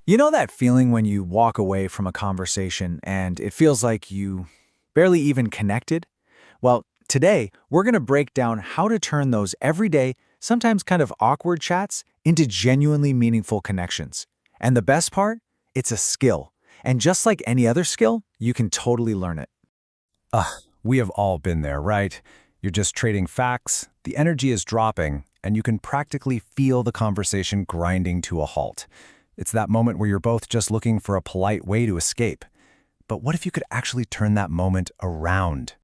You know that feeling when you walk away from a conversation and it feels like you barely even connected? Well, today we're going to break down how to turn those everyday, sometimes kind of awkward chats into genuinely meaningful connections. And the best part? It's a skill. And just like any other skill, you can totally learn it. We have all been there, right? You're just trading facts, the energy is dropping, and you can practically feel the conversation grinding to a halt. It's that moment where you're both just looking for a polite way to escape. But what if you could actually turn that moment around?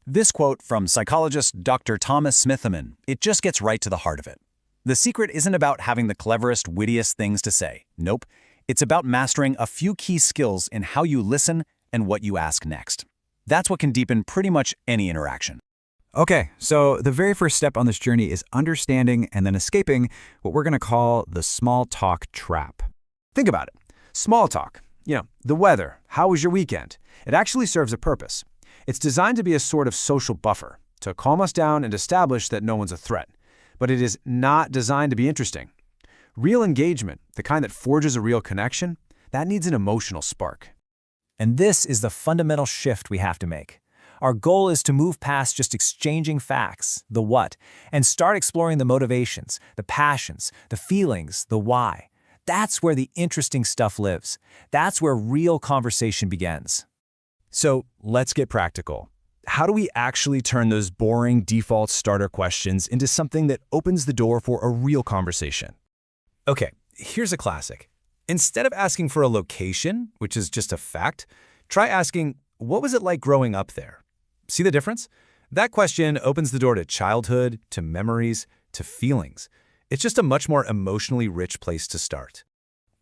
This quote from psychologist Dr. Thomas Smithyman, it just gets right to the heart of it. The secret isn't about having the cleverest, wittiest things to say. Nope. It's about mastering a few key skills in how you listen and what you ask next. That's what can deepen pretty much any interaction. Okay, so the very first step on this journey is understanding and then escaping what we're going to call the small talk trap. Think about it. Small talk. The weather. How was your weekend? It actually serves a purpose. It's designed to be a sort of social buffer, to calm us down and establish that no one's a threat. But it is not designed to be interesting. Real engagement, the kind that forges a real connection, that needs an emotional spark. And this is the fundamental shift we have to make. Our goal is to move past just exchanging facts, the what, and start exploring the motivations, the passions, the feelings, the why. That's where the interesting stuff lives. That's where real conversation begins. So let's get practical. How do we actually turn those boring default starter questions into something that opens the door for a real conversation? Okay, here's a classic. Instead of asking for a location, which is just a fact, try asking, what was it like growing up there? See the difference? That question opens the door to childhood, to memories, to feelings. It's just a much more emotionally rich place to start.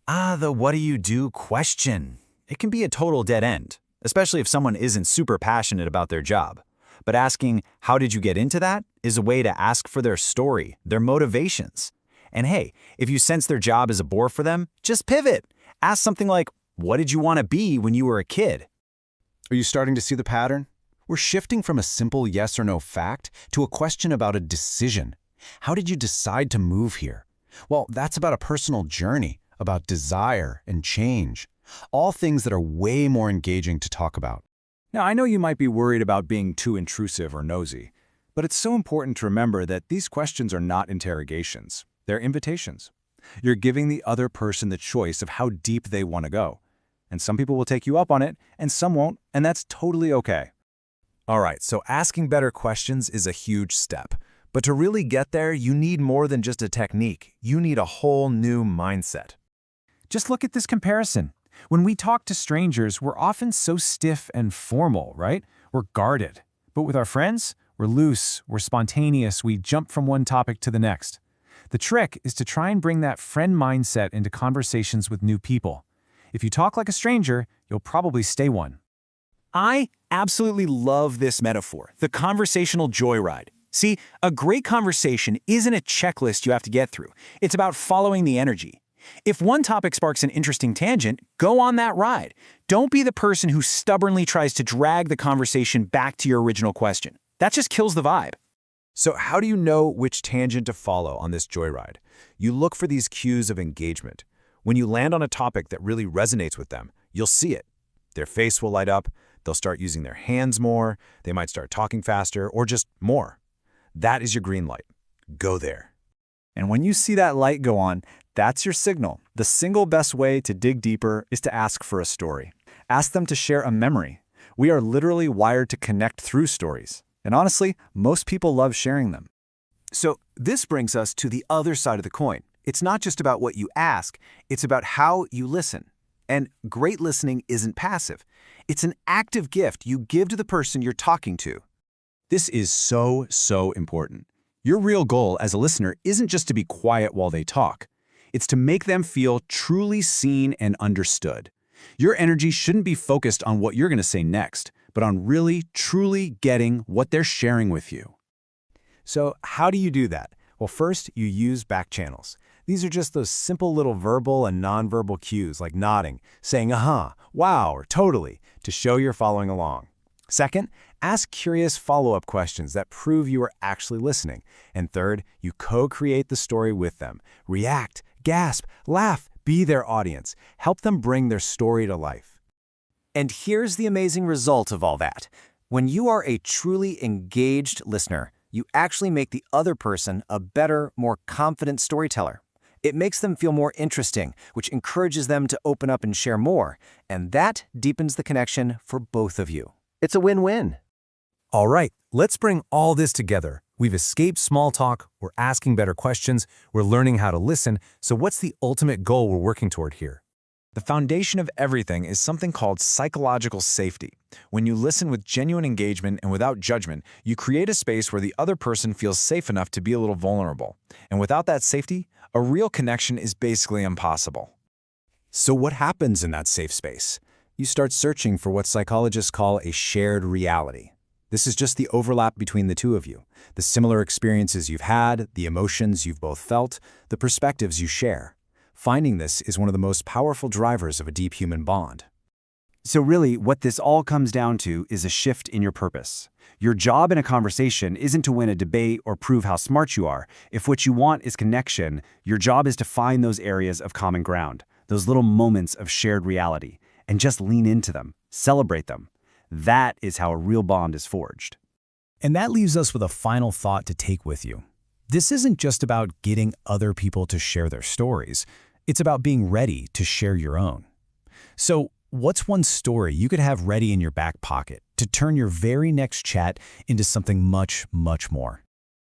The what do you do question. It can be a total dead end, especially if someone isn't super passionate about their job. But asking, how did you get into that, is a way to ask for their story, their motivations. And hey, if you sense their job is a bore for them, just pivot. Ask something like, what did you want to be when you were a kid? Are you starting to see the pattern? We're shifting from a simple yes or no fact to a question about a decision. How did you decide to move here? Well, that's about a personal journey, about desire and change. All things that are way more engaging to talk about. Now, I know you might be worried about being too intrusive or nosy, but it's so important to remember that these questions are not interrogations. They're invitations. You're giving the other person the choice of how deep they want to go. And some people will take you up on it, and some won't, and that's totally okay. All right, so asking better questions is a huge step. But to really get there, you need more than just a technique. You need a whole new mindset. Just look at this comparison. When we talk to strangers, we're often so stiff and formal, right? We're guarded. But with our friends, we're loose, we're spontaneous, we jump from one topic to the next. The trick is to try and bring that friend mindset into conversations with new people. If you talk like a stranger, you'll probably stay one. I absolutely love this metaphor, the conversational joyride. See, a great conversation isn't a checklist you have to get through. It's about following the energy. If one topic sparks an interesting tangent, go on that ride. Don't be the person who stubbornly tries to drag the conversation back to your original question. That just kills the vibe. So how do you know which tangent to follow on this joyride? You look for these cues of engagement. When you land on a topic that really resonates with them, you'll see it. Their face will light up, they'll start using their hands more, they might start talking faster, or just more. That is your green light. Go there. And when you see that light go on, that's your signal. The single best way to dig deeper is to ask for a story. Ask them to share a memory. We are literally wired to connect through stories. And honestly, most people love sharing them. So this brings us to the other side of the coin. It's not just about what you ask, it's about how you listen. And great listening isn't passive. It's an active gift you give to the person you're talking to. This is so important. Your real goal as a listener isn't just to be quiet while they talk. It's to make them feel truly seen and understood. Your energy shouldn't be focused on what you're going to say next, but on really, truly getting what they're sharing with you. So how do you do that? Well, first, you use back channels. These are just those simple little verbal and nonverbal cues like nodding, saying, wow, or totally, to show you're following along. Second, ask curious follow-up questions that prove you are actually listening. And third, you co-create the story with them. React, gasp, laugh, be their audience. Help them bring their story to life. And here's the amazing result of all that. When you are a truly engaged listener, you actually make the other person a better, more confident storyteller. It makes them feel more interesting, which encourages them to open up and share more, and that deepens the connection for both of you. It's a win-win. All right, let's bring all this together. We've escaped small talk, we're asking better questions, we're learning how to listen, so what's the ultimate goal we're working toward here? The foundation of everything is something called psychological safety. When you listen with genuine engagement and without judgment, you create a space where the other person feels safe enough to be a little vulnerable. And without that safety, a real connection is basically impossible. So what happens in that safe space? You start searching for what psychologists call a shared reality. This is just the overlap between the two of you, the similar experiences you've had, the emotions you've both felt, the perspectives you share. Finding this is one of the most powerful drivers of a deep human bond. So really, what this all comes down to is a shift in your purpose. Your job in a conversation isn't to win a debate or prove how smart you are. If what you want is connection, your job is to find those areas of common ground, those little moments of shared reality, and just lean into them, celebrate them. That is how a real bond is forged. And that leaves us with a final thought to take with you. This isn't just about getting other people to share their stories. It's about being ready to share your own. So, what's one story you could have ready in your back pocket to turn your very next chat into something much, much more?